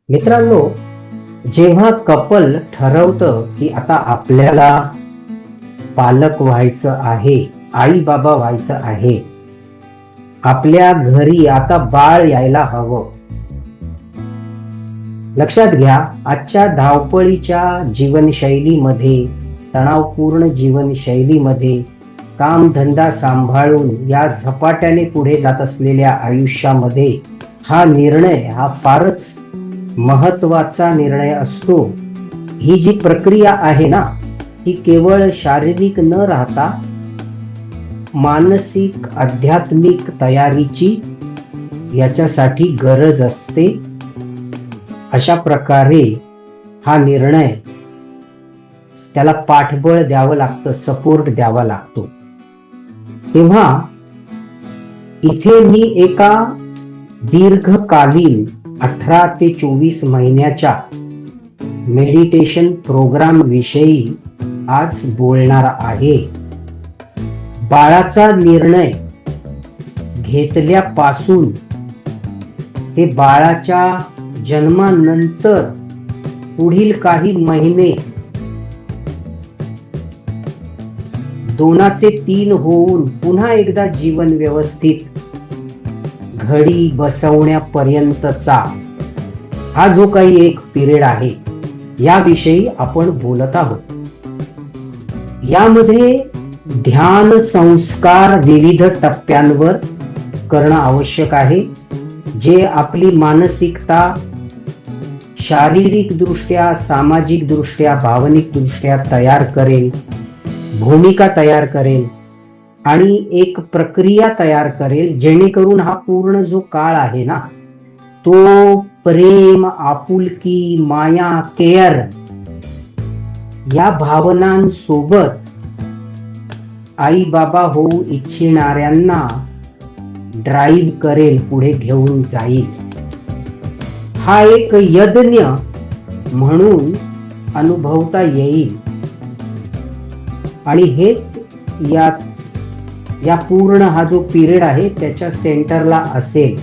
मित्रांनो, जेव्हा कपल ठरवतं की आता आपल्याला पालक व्हायचं आहे, आई बाबा व्हायचं आहे, आपल्या घरी आता बाळ यायला हवं. लक्षात घ्या, आजच्या धावपळीच्या जीवनशैलीमध्ये, तणावपूर्ण जीवनशैलीमध्ये कामधंदा सांभाळून या झपाट्याने पुढे जात असलेल्या आयुष्यामध्ये हा निर्णय हा फारच महत्वाचा निर्णय असतो. ही जी प्रक्रिया आहे ना, ही केवळ शारीरिक न राहता मानसिक आध्यात्मिक तयारीची याच्यासाठी गरज असते. अशा प्रकारे हा निर्णय त्याला पाठबळ द्यावं लागतं, सपोर्ट द्यावा लागतो. तेव्हा इथे मी एका दीर्घकालीन 18 ते 24 महिन्याच्या मेडिटेशन प्रोग्राम विषयी आज बोलणार आहे. बाळाचा निर्णय घेतल्यापासून ते बाळाच्या जन्मानंतर पुढील काही महिने 2 ते 3 होऊन पुन्हा एकदा जीवन व्यवस्थित घडी बसवण्यापर्यंतचा हा जो काही एक पिरियड आहे, याविषयी आपण बोलत आहोत. यामध्ये ध्यान संस्कार विविध टप्प्यांवर करणं आवश्यक आहे, जे आपली मानसिकता शारीरिक दृष्ट्या, सामाजिक दृष्ट्या, भावनिक दृष्ट्या तयार करेल, भूमिका तयार करेल आणि एक प्रक्रिया तयार करेल, जेणेकरून हा पूर्ण जो काळ आहे ना, तो प्रेम, आपुलकी, माया, केअर या भावनांसोबत आई बाबा होऊ इच्छिणाऱ्यांना ड्राईव्ह करेल, पुढे घेऊन जाईल. हा एक यज्ञ म्हणून अनुभवता येईल आणि हेच या पूर्ण हा जो पिरियड आहे त्याच्या सेंटरला असेल.